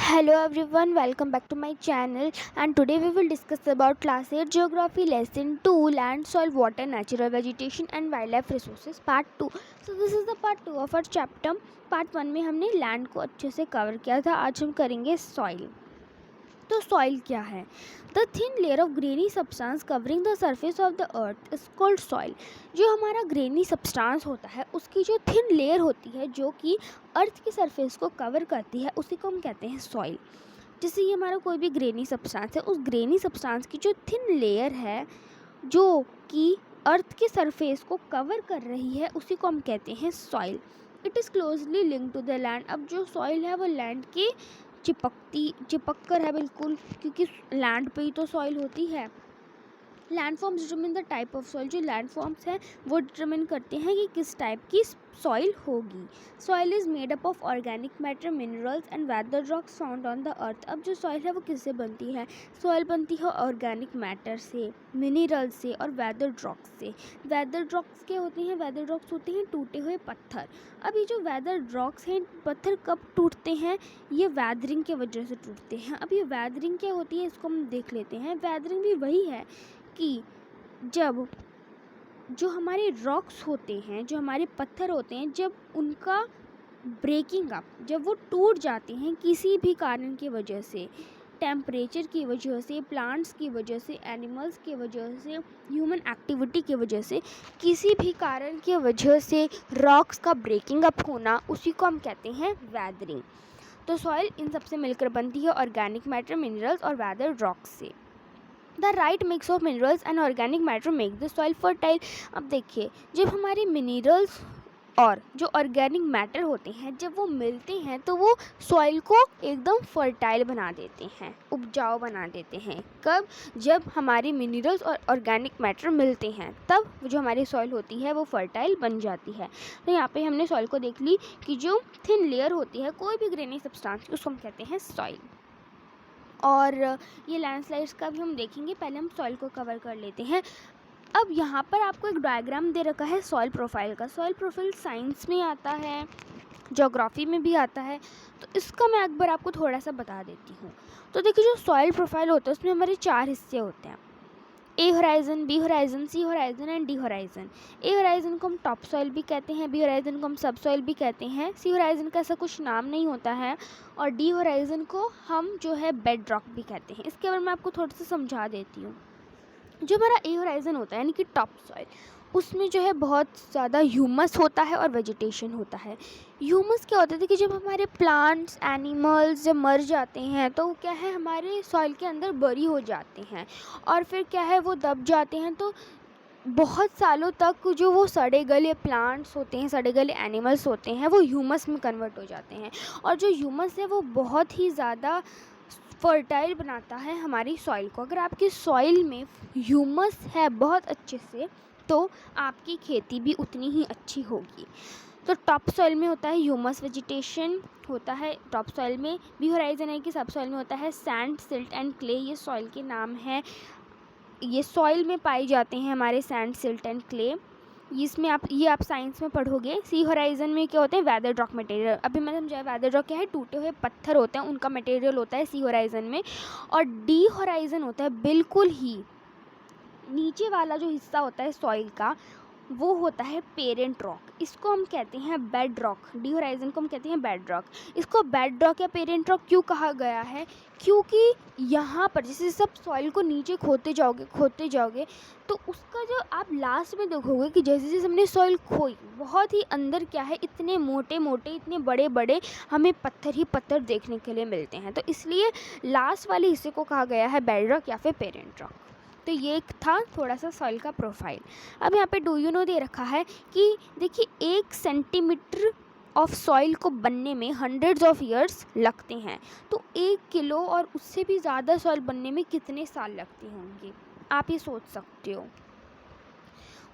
Hello everyone, welcome back to my channel, and today we will discuss about class 8 geography lesson 2 land, soil, water, natural vegetation and wildlife resources part 2. So this is the part 2 of our chapter. Part 1 में हमने land को अच्छे से cover किया था. आज हम करेंगे soil. तो सॉइल क्या है? The thin layer of granny substance covering the surface of the earth is called soil. जो हमारा ग्रेनी सब्सटेंस होता है उसकी जो थिन लेयर होती है जो कि अर्थ की सरफेस को कवर करती है उसी को हम कहते हैं सॉइल. जैसे ये हमारा कोई भी ग्रेनी सब्सटेंस है, उस ग्रेनी सब्सटेंस की जो थिन लेयर है जो कि अर्थ की सरफेस को कवर कर रही है उसी को हम कहते हैं soil. It is closely link to the land. अब जो सॉइल है वो लैंड के चिपक कर है बिल्कुल, क्योंकि लैंड पे ही तो सॉइल होती है. Land forms determine the type of soil. जो लैंड फॉर्म्स हैं वो डिटरमिन करते हैं कि किस टाइप की सॉइल होगी. Soil is made up of organic matter, minerals and weather rocks found on the earth. अब जो सॉइल है वो किससे बनती है? सॉइल बनती है ऑर्गेनिक मैटर से, मिनरल से और वेदर रॉक्स से. वेदर रॉक्स क्या होते हैं? वेदर रॉक्स होते हैं टूटे हुए पत्थर. अब ये जो वेदर रॉक्स हैं, पत्थर कब टूटते हैं? ये वैदरिंग के वजह से टूटते हैं. अब ये वैदरिंग क्या होती है इसको हम देख लेते हैं. वैदरिंग भी वही है कि जब जो हमारे रॉक्स होते हैं, जो हमारे पत्थर होते हैं, जब उनका ब्रेकिंग अप, जब वो टूट जाते हैं किसी भी कारण की वजह से, टेम्परेचर की वजह से, प्लांट्स की वजह से, एनिमल्स की वजह से, ह्यूमन एक्टिविटी की वजह से, किसी भी कारण की वजह से रॉक्स का ब्रेकिंग अप होना, उसी को हम कहते हैं वैदरिंग. तो सॉइल इन सबसे मिलकर बनती है ऑर्गेनिक मैटर, मिनरल्स और वेदर रॉक्स से. The right mix of minerals and organic matter make the soil fertile. अब देखिए, जब हमारे मिनरल्स और जो ऑर्गेनिक मैटर होते हैं जब वो मिलते हैं तो वो सॉइल को एकदम फर्टाइल बना देते हैं, उपजाऊ बना देते हैं. कब? जब हमारे मिनरल्स और ऑर्गेनिक मैटर मिलते हैं तब जो हमारी सॉइल होती है वो फर्टाइल बन जाती है. तो यहाँ पे हमने सॉइल को देख ली कि जो थिन लेयर होती है कोई भी ग्रेनी सब्सटेंस उसको हम कहते हैं सॉइल. और ये लैंडस्लाइड्स का भी हम देखेंगे. पहले हम सॉइल को कवर कर लेते हैं. अब यहाँ पर आपको एक डायग्राम दे रखा है सॉइल प्रोफाइल का. सॉइल प्रोफाइल साइंस में आता है, ज्योग्राफी में भी आता है, तो इसका मैं एक बार आपको थोड़ा सा बता देती हूँ. तो देखिए, जो सॉइल प्रोफाइल होता है उसमें हमारे 4 हिस्से होते हैं: A horizon, B horizon, C horizon and D horizon. A horizon को हम टॉप सॉइल भी कहते हैं, बी होराइजन को हम सब सॉइल भी कहते हैं, सी होराइजन का ऐसा कुछ नाम नहीं होता है, और डी होराइजन को हम जो है बेड रॉक भी कहते हैं. इसके बारे में आपको थोड़ा सा समझा देती हूँ. जो हमारा ए होराइजन होता है यानी कि टॉप सॉइल, उसमें जो है बहुत ज़्यादा ह्यूमस होता है और वेजिटेशन होता है. ह्यूमस क्या होता है कि जब हमारे प्लांट्स, एनिमल्स जब मर जाते हैं तो क्या है, हमारे सॉइल के अंदर बरी हो जाते हैं और फिर क्या है वो दब जाते हैं. तो बहुत सालों तक जो वो सड़े गले प्लांट्स होते हैं, सड़े गले एनिमल्स होते हैं, वो ह्यूमस में कन्वर्ट हो जाते हैं. और जो ह्यूमस है वो बहुत ही ज़्यादा फर्टाइल बनाता है हमारी सॉइल को. अगर आपकी सॉइल में ह्यूमस है बहुत अच्छे से तो आपकी खेती भी उतनी ही अच्छी होगी. तो टॉप सॉइल में होता है ह्यूमस, वेजिटेशन होता है टॉप सॉइल में. बी होराइजन है कि सब सॉइल में होता है सैंड, सिल्ट एंड क्ले. ये सॉइल के नाम हैं. ये सॉइल में पाए जाते हैं हमारे सैंड, सिल्ट एंड क्ले. इसमें आप साइंस में पढ़ोगे. सी होराइजन में क्या होते हैं? Weather rock material. अभी मैंने समझाया वेदर रॉक क्या है, टूटे हुए पत्थर होते हैं, उनका मटेरियल होता है सी होराइजन में. और डी होराइजन होता है बिल्कुल ही नीचे वाला जो हिस्सा होता है सॉइल का, वो होता है पेरेंट रॉक. इसको हम कहते हैं बेड रॉक. डी होराइजन को हम कहते हैं बेड रॉक. इसको बेड रॉक या पेरेंट रॉक क्यों कहा गया है? क्योंकि यहाँ पर जैसे सब सॉइल को नीचे खोदते जाओगे तो उसका जो आप लास्ट में देखोगे कि जैसे जैसे हमने सॉइल खोई, बहुत ही अंदर क्या है, इतने मोटे मोटे, इतने बड़े बड़े हमें पत्थर ही पत्थर देखने के लिए मिलते हैं. तो इसलिए लास्ट वाले हिस्से को कहा गया है बेड रॉक या फिर पेरेंट रॉक. तो ये एक था थोड़ा सा सॉइल का प्रोफाइल. अब यहाँ पे डू यू नो दे रखा है कि देखिए 1 सेंटीमीटर ऑफ सॉइल को बनने में हंड्रेड्स ऑफ ईयर्स लगते हैं. तो 1 किलो और उससे भी ज़्यादा सॉइल बनने में कितने साल लगते होंगे, आप ये सोच सकते हो.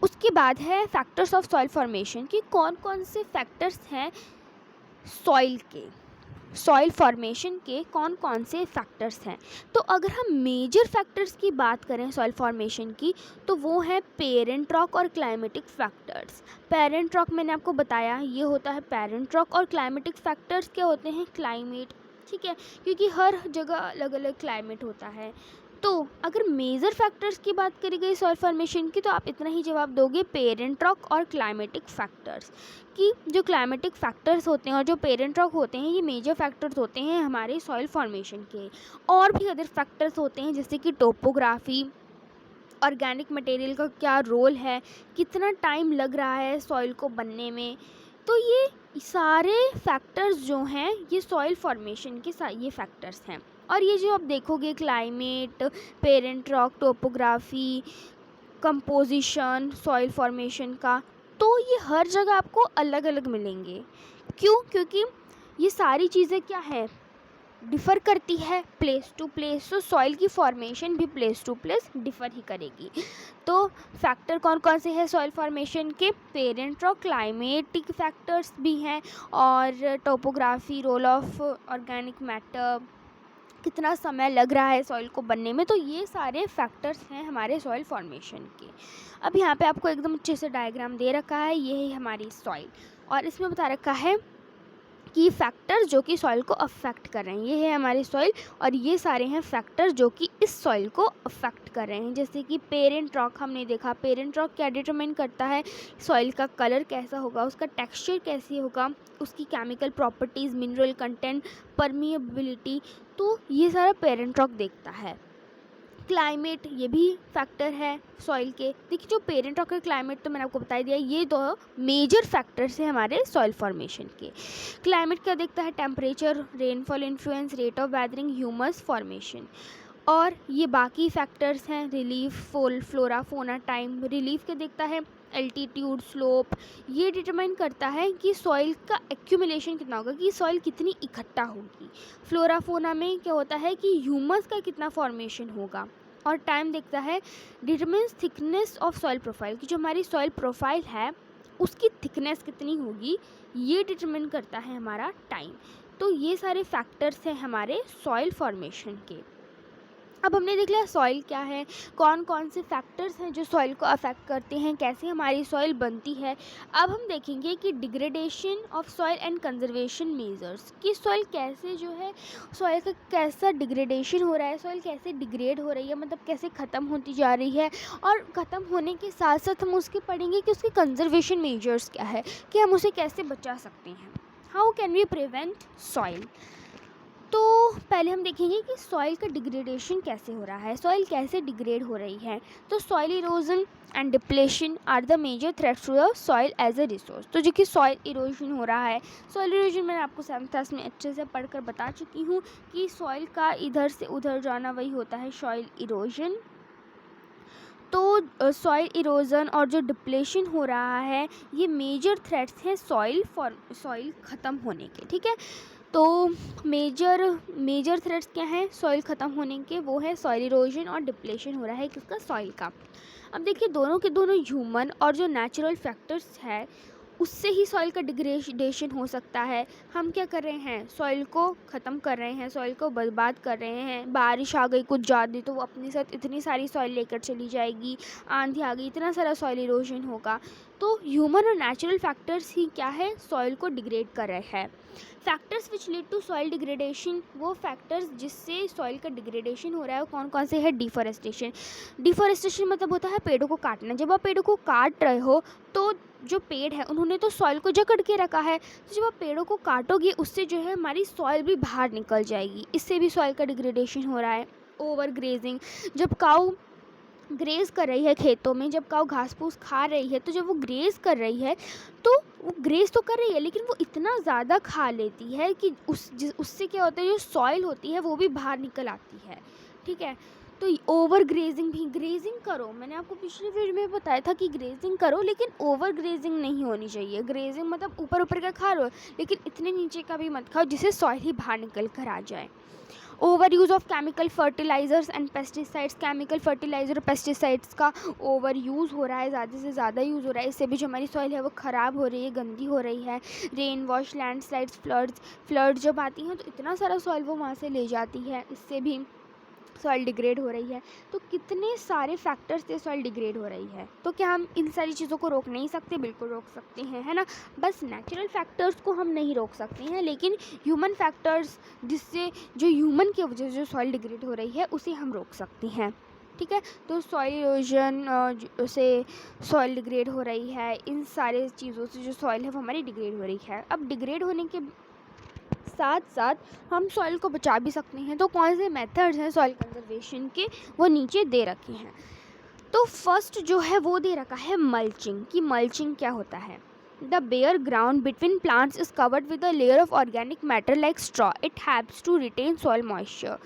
उसके बाद है फैक्टर्स ऑफ सॉइल फॉर्मेशन, कि कौन कौन से फैक्टर्स हैं सॉइल फॉर्मेशन के, कौन कौन से फैक्टर्स हैं. तो अगर हम मेजर फैक्टर्स की बात करें सॉइल फॉर्मेशन की तो वो है पेरेंट रॉक और क्लाइमेटिक फैक्टर्स. पेरेंट रॉक मैंने आपको बताया ये होता है पेरेंट रॉक, और क्लाइमेटिक फैक्टर्स क्या होते हैं? क्लाइमेट ठीक है, क्योंकि हर जगह अलग अलग क्लाइमेट होता है। तो अगर मेजर फैक्टर्स की बात करी गई सॉइल फॉर्मेशन की, तो आप इतना ही जवाब दोगे पेरेंट रॉक और क्लाइमेटिक फैक्टर्स। कि जो क्लाइमेटिक फैक्टर्स होते हैं और जो पेरेंट रॉक होते हैं, ये मेजर फैक्टर्स होते हैं हमारे सॉइल फॉर्मेशन के। और भी अदर फैक्टर्स होते हैं जैसे कि टोपोग्राफी, ऑर्गेनिक मटेरियल का क्या रोल है, कितना टाइम लग रहा है सॉइल को बनने में। तो ये सारे फैक्टर्स जो हैं ये सॉइल फॉर्मेशन के ये फैक्टर्स हैं। और ये जो आप देखोगे climate, parent rock, topography, composition soil formation का, तो ये हर जगह आपको अलग अलग मिलेंगे। क्यों? क्योंकि ये सारी चीज़ें क्या है, डिफ़र करती है प्लेस टू प्लेस। तो सॉइल की फॉर्मेशन भी प्लेस टू प्लेस डिफ़र ही करेगी। तो फैक्टर कौन कौन से हैं सॉइल फॉर्मेशन के? पेरेंट रॉक, क्लाइमेटिक फैक्टर्स भी हैं, और topography, role of organic matter, कितना समय लग रहा है सॉइल को बनने में। तो ये सारे फैक्टर्स हैं हमारे सॉइल फॉर्मेशन के। अब यहाँ पे आपको एकदम अच्छे से डायग्राम दे रखा है, ये है हमारी सॉइल, और इसमें बता रखा है कि फैक्टर्स जो कि सॉइल को अफेक्ट कर रहे हैं। ये है हमारी सॉइल, और ये सारे हैं फैक्टर्स जो कि इस सॉइल को अफेक्ट कर रहे हैं। जैसे कि पेरेंट रॉक हमने देखा, पेरेंट रॉक क्या डिटरमाइन करता है, सॉइल का कलर कैसा होगा, उसका टेक्सचर कैसी होगा, उसकी chemical properties, mineral content, permeability. तो ये सारा पेरेंट रॉक देखता है। क्लाइमेट ये भी फैक्टर है सॉइल के। देखिए जो पेरेंट रॉक और क्लाइमेट तो मैंने आपको बता दिया, ये दो मेजर फैक्टर्स हैं हमारे सॉइल फॉर्मेशन के। क्लाइमेट क्या देखता है? Temperature, rainfall influence, rate of weathering, humus formation. और ये बाकी फैक्टर्स हैं, रिलीफ, फ्लोरा, फोना, टाइम। रिलीफ क्या देखता है? Altitude, slope. ये डिटरमाइन करता है कि सॉइल का एक्यूमुलेशन कितना होगा, कि सॉइल कितनी इकट्ठा होगी। फ्लोरा फोना में क्या होता है कि ह्यूमस का कितना फॉर्मेशन होगा। और टाइम देखता है, determines thickness of soil profile, की जो हमारी सॉइल प्रोफाइल है उसकी थिकनेस कितनी होगी, ये डिटरमाइन करता है हमारा टाइम। तो ये सारे फैक्टर्स हैं हमारे सॉइल फॉर्मेशन के। अब हमने देख लिया सॉइल क्या है, कौन कौन से फैक्टर्स हैं जो सॉइल को अफेक्ट करते हैं, कैसे हमारी सॉइल बनती है। अब हम देखेंगे कि degradation of soil and conservation measures, कि सॉइल कैसे जो है, सॉइल का कैसा डिग्रेडेशन हो रहा है, सॉइल कैसे डिग्रेड हो रही है, मतलब कैसे ख़त्म होती जा रही है। और ख़त्म होने के साथ साथ हम उसके पढ़ेंगे कि उसके कंजर्वेशन मेजर्स क्या है, कि हम उसे कैसे बचा सकते हैं। How can we prevent soil. तो पहले हम देखेंगे कि सॉइल का डिग्रेडेशन कैसे हो रहा है, सॉइल कैसे डिग्रेड हो रही है। तो soil erosion and depletion are the major threats to the soil as a resource. तो जो कि सॉइल इरोजन हो रहा है, सॉइल इरोजन मैंने आपको 7th क्लास में अच्छे से पढ़कर बता चुकी हूँ कि सॉइल का इधर से उधर जाना वही होता है सॉइल इरोजन। तो सॉइल इरोजन और जो डिप्लेशन हो रहा है, ये मेजर थ्रेट्स हैं सॉइल ख़त्म होने के। ठीक है, तो मेजर थ्रेट्स क्या हैं सॉइल ख़त्म होने के? वो है सॉइल इरोजन और डिप्लेशन हो रहा है किसका? सॉइल का। अब देखिए दोनों के दोनों ह्यूमन और जो नेचुरल फैक्टर्स है उससे ही सॉइल का डिग्रेडेशन हो सकता है। हम क्या कर रहे हैं, सॉइल को ख़त्म कर रहे हैं, सॉइल को बर्बाद कर रहे हैं। बारिश आ गई कुछ ज़्यादा तो वो अपने साथ इतनी सारी सॉइल लेकर चली जाएगी, आंधी आ गई इतना सारा सॉइल इरोजन होगा। तो ह्यूमन और नेचुरल फैक्टर्स ही क्या है, सॉइल को डिग्रेड कर रहे हैं। Factors which lead to soil degradation, वो फैक्टर्स जिससे सॉइल का डिग्रेडेशन हो रहा है वो कौन कौन से है? डिफॉरेस्टेशन। डिफॉरेस्टेशन मतलब होता है पेड़ों को काटना। जब आप पेड़ों को काट रहे हो तो जो पेड़ है उन्होंने तो सॉइल को जकड़ के रखा है, तो जब आप पेड़ों को काटोगे उससे जो है हमारी सॉइल भी बाहर निकल जाएगी, इससे भी सॉइल का डिग्रेडेशन हो रहा है। ओवर ग्रेजिंग, जब काऊ ग्रेज कर रही है खेतों में, जब काऊ घास फूस खा रही है, तो जब वो ग्रेज कर रही है तो वो ग्रेज तो कर रही है लेकिन वो इतना ज़्यादा खा लेती है कि उससे क्या होता है, जो सॉइल होती है वो भी बाहर निकल आती है। ठीक है, तो ओवर ग्रेजिंग भी, ग्रेजिंग करो, मैंने आपको पिछले वीडियो में बताया था कि ग्रेजिंग करो लेकिन ओवर ग्रेजिंग नहीं होनी चाहिए। ग्रेजिंग मतलब ऊपर ऊपर का खा लो लेकिन इतने नीचे का भी मत खाओ जिससे सॉइल ही बाहर निकल कर आ जाए। Over use of chemical fertilisers and pesticides, chemical fertiliser और पेस्टिसाइड्स का ओवर यूज़ हो रहा है, ज़्यादा से ज़्यादा यूज़ हो रहा है। इससे भी जो हमारी सॉइल है वो ख़राब हो रही है, गंदी हो रही है। रेन वॉश, लैंडस्लाइड्स, फ्लड्स जब आती हैं तो इतना सारा सॉइल वो वहाँ से ले जाती है, इससे भी सॉइल डिग्रेड हो रही है। तो कितने सारे फैक्टर्स से सॉइल डिग्रेड हो रही है। तो क्या हम इन सारी चीज़ों को रोक नहीं सकते? बिल्कुल रोक सकते हैं, है ना। बस नेचुरल फैक्टर्स को हम नहीं रोक सकते हैं, लेकिन ह्यूमन फैक्टर्स, जिससे जो ह्यूमन की वजह से जो सॉइल डिग्रेड हो रही है, उसे हम रोक सकते हैं। ठीक है, तो सॉइल इरोजन से सॉइल डिग्रेड हो रही है, इन सारे चीज़ों से जो सॉइल है वो हमारी डिग्रेड हो रही है। अब डिग्रेड होने के साथ साथ हम सॉइल को बचा भी सकते हैं। तो कौन से मेथड्स हैं सॉइल कंजर्वेशन के, वो नीचे दे रखे हैं। तो फर्स्ट जो है वो दे रखा है मल्चिंग। कि मल्चिंग क्या होता है? The bare ground between plants is covered with a layer of organic matter like straw, it helps to retain soil moisture.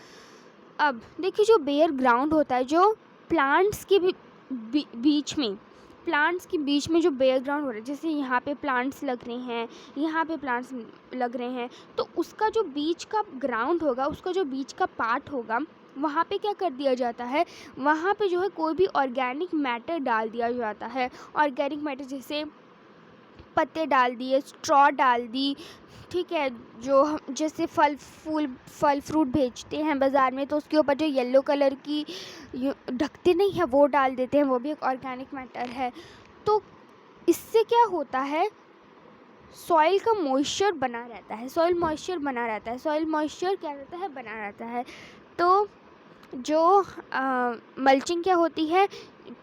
अब देखिए, जो बेयर ग्राउंड होता है, जो प्लांट्स के बीच में, प्लांट्स के बीच में जो बेयर ग्राउंड हो रहा है, जैसे यहाँ पे प्लांट्स लग रहे हैं, यहाँ पे प्लांट्स लग रहे हैं, तो उसका जो बीच का ग्राउंड होगा, उसका जो बीच का पार्ट होगा, वहाँ पे क्या कर दिया जाता है, वहाँ पे जो है कोई भी ऑर्गेनिक मैटर डाल दिया जाता है। ऑर्गेनिक मैटर जैसे पत्ते डाल दिए, स्ट्रॉ डाल दी, ठीक है। जो जैसे फल फ्रूट बेचते हैं बाज़ार में, तो उसके ऊपर जो येलो कलर की ढकते नहीं है, वो डाल देते हैं, वो भी एक ऑर्गेनिक मैटर है। तो इससे क्या होता है, सॉइल का मॉइस्चर बना रहता है, सॉइल मॉइस्चर बना रहता है, सॉइल मॉइस्चर क्या रहता है, बना रहता है। तो जो मल्चिंग क्या होती है,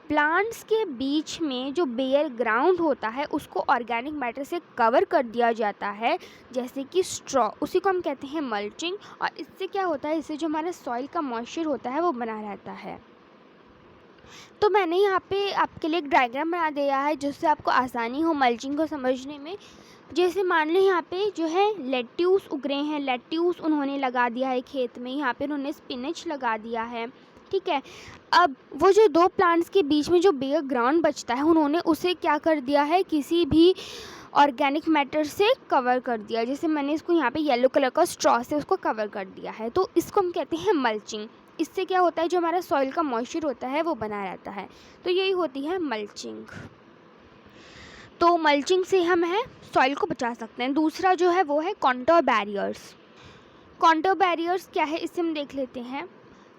प्लांट्स के बीच में जो बेयर ग्राउंड होता है उसको ऑर्गेनिक मैटर से कवर कर दिया जाता है, जैसे कि स्ट्रॉ, उसी को हम कहते हैं मल्चिंग। और इससे क्या होता है, इससे जो हमारा सॉइल का मॉइस्चर होता है वो बना रहता है। तो मैंने यहाँ पे आपके लिए एक डायग्राम बना दिया है जिससे आपको आसानी हो मल्चिंग को समझने में। जैसे मान लें यहाँ पे जो है लेट्यूस उग रहे हैं, लेट्यूस उन्होंने लगा दिया है खेत में, यहाँ पे उन्होंने स्पिनच लगा दिया है, ठीक है। अब वो जो दो प्लांट्स के बीच में जो बेयर ग्राउंड बचता है, उन्होंने उसे क्या कर दिया है, किसी भी ऑर्गेनिक मैटर से कवर कर दिया। जैसे मैंने इसको यहाँ पे येलो कलर का स्ट्रॉ से उसको कवर कर दिया है, तो इसको हम कहते हैं मल्चिंग। इससे क्या होता है, जो हमारा सॉइल का मॉइस्चर होता है वो बना रहता है। तो यही होती है मल्चिंग। तो मल्चिंग से हम है सॉइल को बचा सकते हैं। दूसरा जो है वो है कॉन्टोर बैरियर्स। कॉन्टोर बैरियर्स क्या है, इससे हम देख लेते हैं।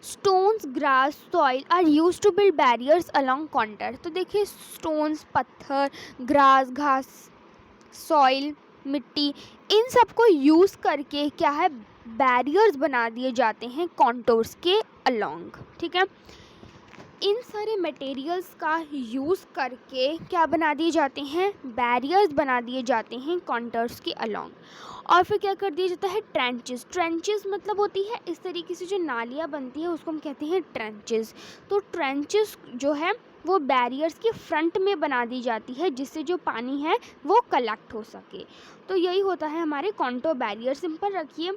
Stones, grass, soil are use to build barriers along contour. तो देखिए, स्टोन्स, पत्थर, ग्रास, घास, सॉइल, मिट्टी, इन सब को यूज़ करके क्या है, बैरियर्स बना दिए जाते हैं कॉन्टोर्स के अलॉन्ग, ठीक है। इन सारे मटेरियल्स का यूज़ करके क्या बना दिए जाते हैं, बैरियर्स बना दिए जाते हैं कॉन्टोर्स के अलॉन्ग। और फिर क्या कर दिया जाता है, ट्रेंचेस। ट्रेंचेस मतलब होती है इस तरीके से जो नालियाँ बनती है उसको हम कहते हैं ट्रेंचेस। तो ट्रेंचेस जो है वो बैरियर्स के फ्रंट में बना दी जाती है, जिससे जो पानी है वो कलेक्ट हो सके। तो यही होता है हमारे कॉन्टोर बैरियर। सिंपल रखिए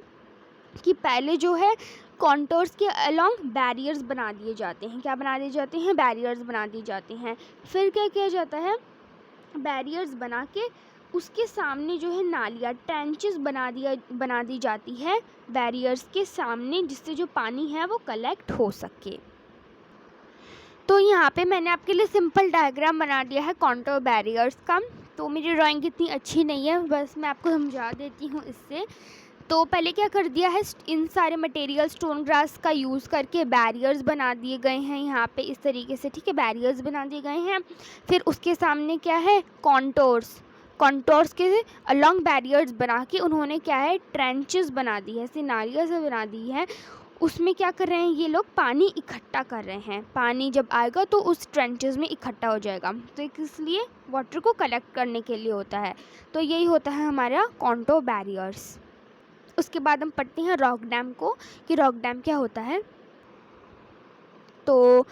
कि पहले जो है कॉन्टोर्स के अलॉन्ग बैरियर्स बना दिए जाते हैं। क्या बना दिए जाते हैं, बैरियर्स बना दिए जाते हैं। फिर क्या किया जाता है, बैरियर्स बना के उसके सामने जो है नालियाँ, ट्रेंचेस बना दी जाती है बैरियर्स के सामने, जिससे जो पानी है वो कलेक्ट हो सके। तो यहाँ पे मैंने आपके लिए सिंपल डायग्राम बना दिया है कॉन्टोर बैरियर्स का। तो मेरी ड्राइंग इतनी अच्छी नहीं है, बस मैं आपको समझा देती हूँ इससे। तो पहले क्या कर दिया है, इन सारे मटेरियल स्टोन ग्रास का यूज़ करके बैरियर्स बना दिए गए हैं यहाँ पे इस तरीके से, ठीक है, बैरियर्स बना दिए गए हैं। फिर उसके सामने क्या है, कॉन्टोर्स के अलॉन्ग बैरियर्स बना के उन्होंने क्या है, ट्रेंचेस बना दी है, ऐसी नालियाँ से बना दी है। उसमें क्या कर रहे हैं ये लोग, पानी इकट्ठा कर रहे हैं। पानी जब आएगा तो उस ट्रेंचेस में इकट्ठा हो जाएगा, तो इसलिए वाटर को कलेक्ट करने के लिए होता है। तो यही होता है हमारा कॉन्टोर बैरियर्स। उसके बाद हम पढ़ते हैं रॉक डैम को, कि रॉक डैम क्या होता है। तो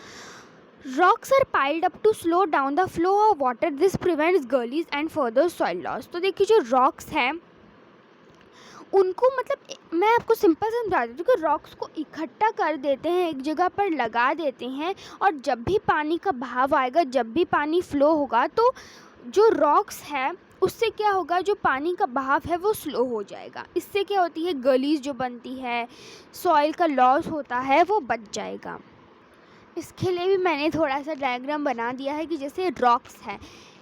rocks are piled up to slow down the flow of water, this prevents gullies and further soil loss. तो देखिए, जो रॉक्स हैं उनको, मतलब मैं आपको सिंपल समझा देती हूँ कि रॉक्स को इकट्ठा कर देते हैं, एक जगह पर लगा देते हैं, और जब भी पानी का बहाव आएगा, जब भी पानी फ्लो होगा, तो जो रॉक्स है उससे क्या होगा, जो पानी का बहाव है वो स्लो हो जाएगा। इससे क्या होती है, गलीज जो बनती है, सॉइल का लॉस होता है, वो बच जाएगा। इसके लिए भी मैंने थोड़ा सा डायग्राम बना दिया है कि जैसे रॉक्स है,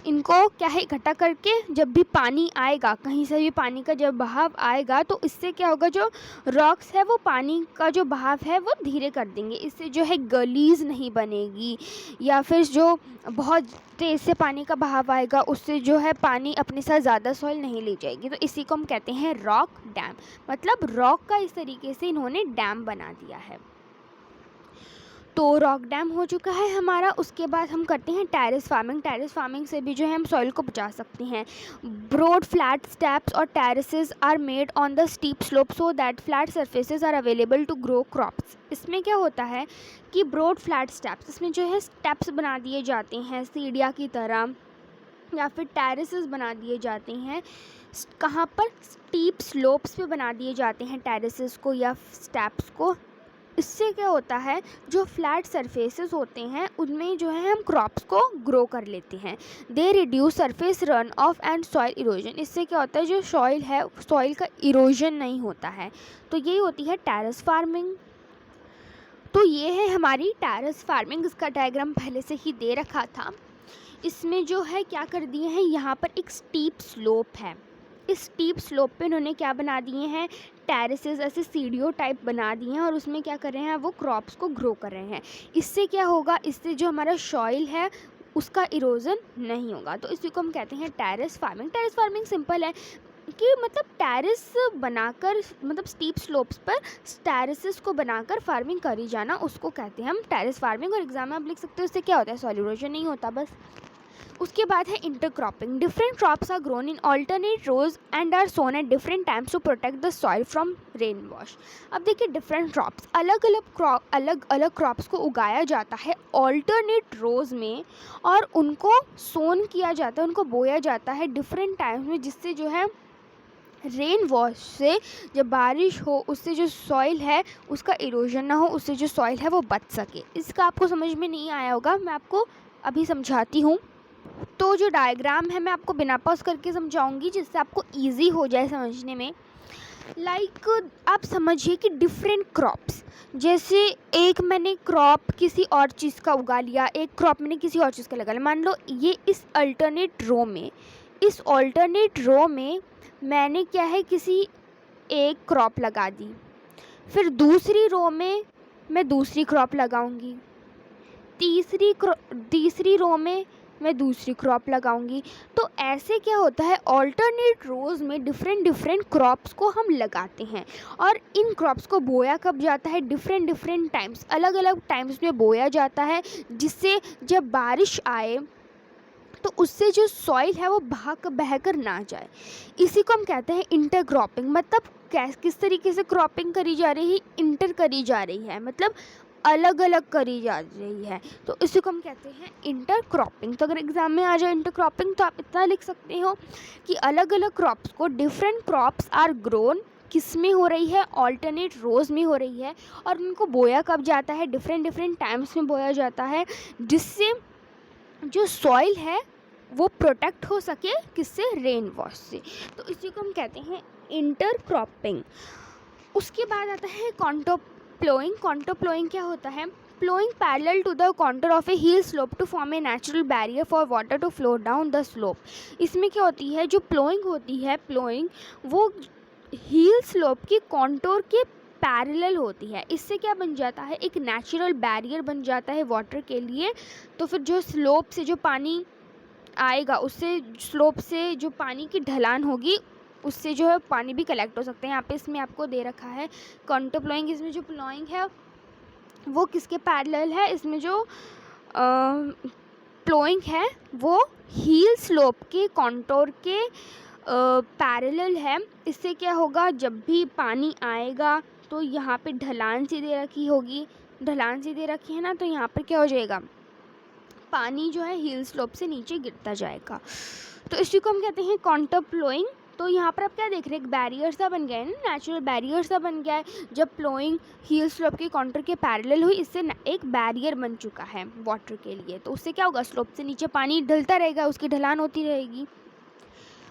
इनको क्या है इकट्ठा करके जब भी पानी आएगा, कहीं से भी पानी का जब बहाव आएगा तो इससे क्या होगा, जो रॉक्स है वो पानी का जो बहाव है वो धीरे कर देंगे। इससे जो है गलीज नहीं बनेगी, या फिर जो बहुत तेज़ से पानी का बहाव आएगा उससे जो है पानी अपने साथ ज़्यादा सॉइल नहीं ले जाएगी। तो इसी को हम कहते हैं रॉक डैम, मतलब रॉक का इस तरीके से इन्होंने डैम बना दिया है। तो रॉक डैम हो चुका है हमारा। उसके बाद हम करते हैं टेरेस फार्मिंग। टेरेस फार्मिंग से भी जो है हम सॉइल को बचा सकते हैं। ब्रॉड फ्लैट स्टेप्स और terraces are made on the steep slope so that flat surfaces are available to grow crops. इसमें क्या होता है कि ब्रॉड फ्लैट स्टेप्स, इसमें जो है स्टेप्स बना दिए जाते हैं सीढ़ियाँ की तरह, या फिर टेरेसेस बना दिए जाते हैं। कहाँ पर? स्टीप स्लोप्स पे बना दिए जाते हैं टेरेसेस को या स्टेप्स को। इससे क्या होता है, जो फ्लैट सरफेसेस होते हैं उनमें जो है हम क्रॉप्स को ग्रो कर लेते हैं। They reduce surface run of and soil erosion. इससे क्या होता है, जो सॉइल है सॉइल का इरोजन नहीं होता है। तो यही होती है टेरेस फार्मिंग। तो ये है हमारी टेरेस फार्मिंग। इसका डायग्राम पहले से ही दे रखा था। इसमें जो है क्या कर दिए हैं, यहाँ पर एक स्टीप स्लोप है। इस स्टीप स्लोप पे इन्होंने क्या बना दिए हैं, टेरेसेस, ऐसे सीढ़ियों टाइप बना दिए हैं और उसमें क्या कर रहे हैं, वो क्रॉप्स को ग्रो कर रहे हैं। इससे क्या होगा, इससे जो हमारा सॉइल है उसका इरोजन नहीं होगा। तो इसी को हम कहते हैं terrace farming. Terrace farming simple है कि मतलब टेरेस बनाकर, मतलब स्टीप स्लोप्स पर टेरेसेस को बनाकर फार्मिंग करी जाना, उसको कहते हैं हम टेरेस फार्मिंग। और एग्जाम में आप लिख सकते हो उससे क्या होता है, सॉइल इरोजन नहीं होता बस। उसके बाद है intercropping. Different crops are grown in alternate rows and are sown at different times to protect the soil from rain wash. अब देखिए, डिफरेंट क्रॉप्स, अलग अलग क्रॉप्स को उगाया जाता है ऑल्टरनेट रोज में, और उनको सोन किया जाता है, उनको बोया जाता है डिफरेंट टाइम्स में, जिससे जो है रेन वॉश से, जब बारिश हो उससे जो सॉइल है उसका इरोजन ना हो, उससे जो सॉइल है वो बच सके। इसका आपको समझ में नहीं आया होगा, मैं आपको अभी समझाती हूँ। तो जो डायग्राम है मैं आपको बिना पॉज करके समझाऊंगी, जिससे आपको इजी हो जाए समझने में। लाइक आप समझिए कि डिफरेंट क्रॉप्स, जैसे एक मैंने क्रॉप किसी और चीज़ का उगा लिया, एक क्रॉप मैंने किसी और चीज़ का लगा लिया। मान लो ये इस अल्टरनेट रो में मैंने क्या है, किसी एक क्रॉप लगा दी। फिर दूसरी रो में मैं दूसरी क्रॉप लगाऊंगी, तीसरी रो में मैं दूसरी क्रॉप लगाऊंगी। तो ऐसे क्या होता है, ऑल्टरनेट रोज में डिफरेंट क्रॉप्स को हम लगाते हैं, और इन क्रॉप्स को बोया कब जाता है, डिफरेंट टाइम्स, अलग अलग टाइम्स में बोया जाता है, जिससे जब बारिश आए तो उससे जो सॉइल है वो बहकर ना जाए। इसी को हम कहते हैं इंटरक्रॉपिंग। मतलब किस तरीके से क्रॉपिंग करी जा रही है, इंटर करी जा रही है, मतलब अलग अलग करी जा रही है। तो इसी को हम कहते हैं इंटरक्रॉपिंग। तो अगर एग्जाम में आ जाए इंटरक्रॉपिंग, तो आप इतना लिख सकते हो कि अलग अलग क्रॉप्स को, डिफरेंट क्रॉप्स आर ग्रोन, किस में हो रही है, ऑल्टरनेट रोज में हो रही है, और उनको बोया कब जाता है, डिफरेंट टाइम्स में बोया जाता है, जिससे जो सॉइल है वो प्रोटेक्ट हो सके, किससे, रेन वॉश से। तो इसी को हम कहते हैं इंटरक्रॉपिंग। उसके बाद आता है कॉन्टरप्लोइंग। कॉन्टरप्लोइंग क्या होता है, ploughing parallel to the contour of a hill slope to form a natural barrier for water to flow down the slope. इसमें क्या होती है, जो प्लोइंग होती है, प्लोइंग वो हिल स्लोप की कॉन्टोर के पैरेलल होती है। इससे क्या बन जाता है, एक नेचुरल बैरियर बन जाता है वाटर के लिए। तो फिर जो स्लोप से जो पानी आएगा, उससे स्लोप से जो पानी की ढलान होगी उससे जो है पानी भी कलेक्ट हो सकते हैं। यहाँ पे इसमें आपको दे रखा है कॉन्टर प्लोइंग। इसमें जो प्लोइंग है वो किसके पैरेलल है, इसमें जो प्लोइंग है वो हील स्लोप के कॉन्टोर के पैरेलल है। इससे क्या होगा, जब भी पानी आएगा तो यहाँ पे ढलान सी दे रखी होगी, ढलान सी दे रखी है ना, तो यहाँ पर क्या हो जाएगा, पानी जो है हिल स्लोप से नीचे गिरता जाएगा। तो इसी को हम कहते हैं कॉन्टर प्लोइंग। तो यहाँ पर आप क्या देख रहे हैं, एक बैरियर सा बन गया है ना, नेचुरल बैरियर सा बन गया है। जब प्लोइंग हिल स्लोप के कॉन्टर के पैरेलल हुई, इससे एक बैरियर बन चुका है वाटर के लिए। तो उससे क्या होगा, स्लोप से नीचे पानी ढलता रहेगा, उसकी ढलान होती रहेगी।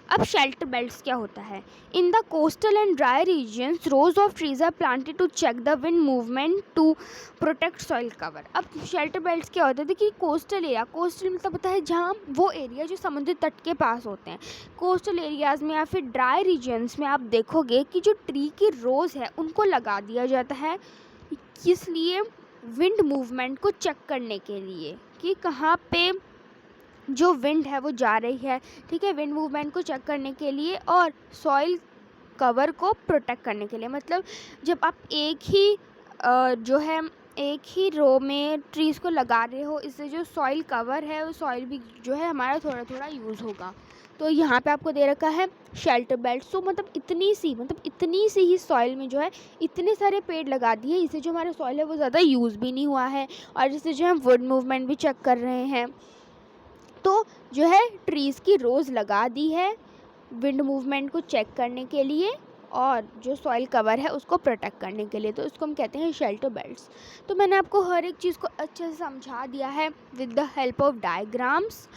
अब शेल्टर बेल्ट्स क्या होता है? In the coastal and dry regions rows of trees are planted to check the wind movement to protect soil cover. अब शेल्टर बेल्ट्स क्या होता है? देखिए कोस्टल एरिया, कोस्टल मतलब होता है जहाँ वो एरिया जो समुद्र तट के पास होते हैं। कोस्टल एरियाज़ में या फिर ड्राई रीजन्स में आप देखोगे कि जो ट्री की रोज़ है उनको लगा दिया जाता है, इसलिए विंड मूवमेंट को चेक करने के लिए कि कहाँ पे जो विंड है वो जा रही है, ठीक है, विंड मूवमेंट को चेक करने के लिए और सॉइल कवर को प्रोटेक्ट करने के लिए। मतलब जब आप एक ही रो में ट्रीज़ को लगा रहे हो, इससे जो सॉइल कवर है वो सॉइल भी जो है हमारा थोड़ा थोड़ा यूज़ होगा। तो यहाँ पे आपको दे रखा है शेल्टर बेल्ट। तो मतलब इतनी सी ही सॉइल में जो है इतने सारे पेड़ लगा दिए, इससे जो हमारा सॉइल है वो ज़्यादा यूज़ भी नहीं हुआ है और इससे जो हम वुड मूवमेंट भी चेक कर रहे हैं। तो जो है ट्रीज़ की रोज़ लगा दी है विंड मूवमेंट को चेक करने के लिए और जो सॉइल कवर है उसको प्रोटेक्ट करने के लिए, तो इसको हम कहते हैं शेल्टर बेल्ट्स। तो मैंने आपको हर एक चीज़ को अच्छे से समझा दिया है with the help of diagrams.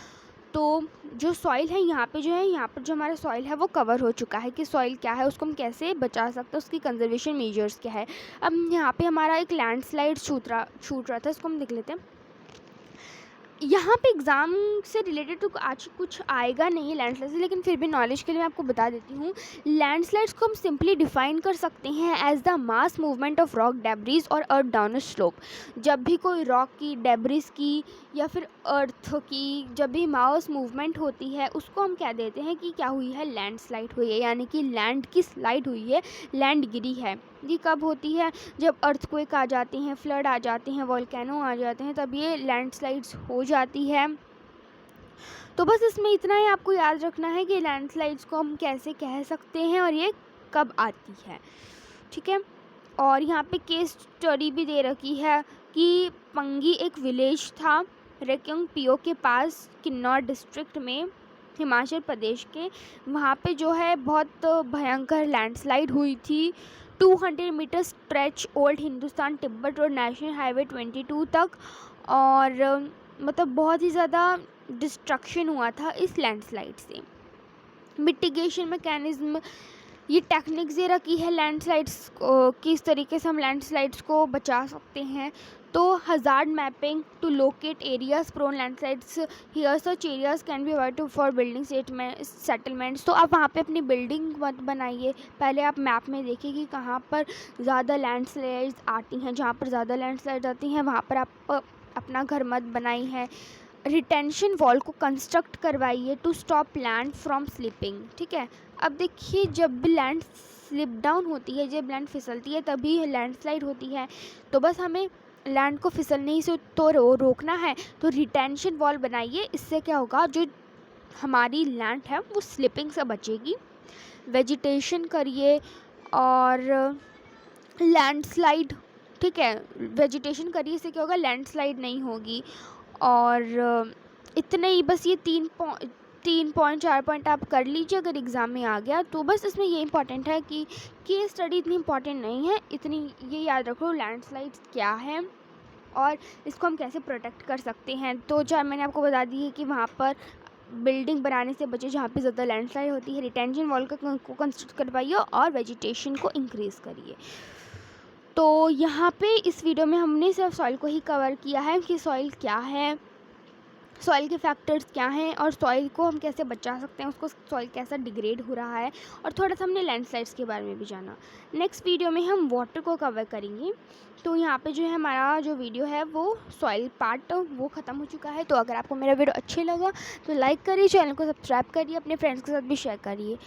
तो जो सॉइल है यहाँ पे यहाँ पर जो हमारा सॉइल है वो कवर हो चुका है कि सॉइल क्या है, उसको हम कैसे बचा सकते हैं, उसकी कंजर्वेशन मेजर्स क्या है। अब यहाँ पे हमारा एक लैंडस्लाइड छूट रहा था, इसको हम देख लेते हैं। यहाँ पे एग्ज़ाम से रिलेटेड तो आज कुछ आएगा नहीं है लैंडस्लाइड से, लेकिन फिर भी नॉलेज के लिए मैं आपको बता देती हूँ। लैंडस्लाइड्स को हम सिंपली डिफ़ाइन कर सकते हैं as the mass movement of rock debris और अर्थ डाउन अ स्लोप। जब भी कोई रॉक की, डेब्रिस की या फिर अर्थ की जब भी मास मूवमेंट होती है उसको हम कह देते हैं कि क्या हुई है, लैंडस्लाइड हुई है, यानी कि लैंड की स्लाइड हुई है, लैंड गिरी है। ये कब होती है? जब अर्थक्वेक आ जाती हैं, फ्लड आ जाते हैं, वोल्केनो आ जाते हैं, तब ये लैंडस्लाइड्स हो जाती है। तो बस इसमें इतना ही आपको याद रखना है कि लैंडस्लाइड्स को हम कैसे कह सकते हैं और ये कब आती है, ठीक है। और यहाँ पे केस स्टडी भी दे रखी है कि पंगी एक विलेज था रेक्योंग पियो के पास, किन्नौर डिस्ट्रिक्ट में, हिमाचल प्रदेश के। वहाँ पे जो है बहुत भयंकर लैंडस्लाइड हुई थी। 200 metre stretch old Hindustan Tibet road national highway 22 तक, और मतलब बहुत ही ज़्यादा डिस्ट्रक्शन हुआ था इस लैंडस्लाइड से। मिटिगेशन मैकेनिज्म, ये टेक्निक्स दे रखी है लैंडस्लाइड्स किस तरीके से हम लैंडस्लाइड्स को बचा सकते हैं। तो hazard mapping to locate areas prone landslides, here such areas can be avoided for building settlements. तो आप वहाँ पे अपनी बिल्डिंग मत बनाइए, पहले आप मैप में देखिए कि कहाँ पर ज़्यादा लैंडस्लाइड्स आती हैं। जहाँ पर ज़्यादा लैंडस्लाइड्स आती हैं वहाँ पर आप अपना घर मत बनाई है। रिटेंशन वॉल को कंस्ट्रक्ट करवाइए to stop land from slipping, ठीक है। अब देखिए जब भी लैंड स्लिप डाउन होती है, जब लैंड फिसलती है तभी लैंडस्लाइड होती है। तो बस हमें लैंड को फिसलने से तो रोकना है, तो रिटेंशन वॉल बनाइए। इससे क्या होगा, जो हमारी लैंड है वो स्लिपिंग से बचेगी। वेजिटेशन करिए और लैंडस्लाइड, ठीक है, वेजिटेशन करिए, इससे क्या होगा, लैंडस्लाइड नहीं होगी। और इतने ही बस ये 3 पॉइंट 4 पॉइंट आप कर लीजिए अगर एग्ज़ाम में आ गया तो। बस इसमें ये इंपॉर्टेंट है कि केस स्टडी इतनी इंपॉर्टेंट नहीं है, इतनी ये याद रखो लैंडस्लाइड्स क्या है और इसको हम कैसे प्रोटेक्ट कर सकते हैं। तो चाहे मैंने आपको बता दी है कि वहाँ पर बिल्डिंग बनाने से बचे जहाँ पे ज़्यादा लैंडस्लाइड होती है, रिटेंशन वॉल को कंस्ट्रक्ट करवाइए और वेजिटेशन को इंक्रीज़ करिए। तो यहाँ पे इस वीडियो में हमने सिर्फ सॉइल को ही कवर किया है कि सॉइल क्या है, सॉइल के फैक्टर्स क्या हैं और सॉइल को हम कैसे बचा सकते हैं, उसको सॉइल कैसा डिग्रेड हो रहा है, और थोड़ा सा हमने लैंडस्लाइड्स के बारे में भी जाना। नेक्स्ट वीडियो में हम वाटर को कवर करेंगे। तो यहाँ पे जो है हमारा जो वीडियो है वो सॉइल पार्ट वो ख़त्म हो चुका है। तो अगर आपको मेरा वीडियो अच्छे लगा तो लाइक करिए, चैनल को सब्सक्राइब करिए, अपने फ्रेंड्स के साथ भी शेयर करिए।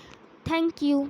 Thank you.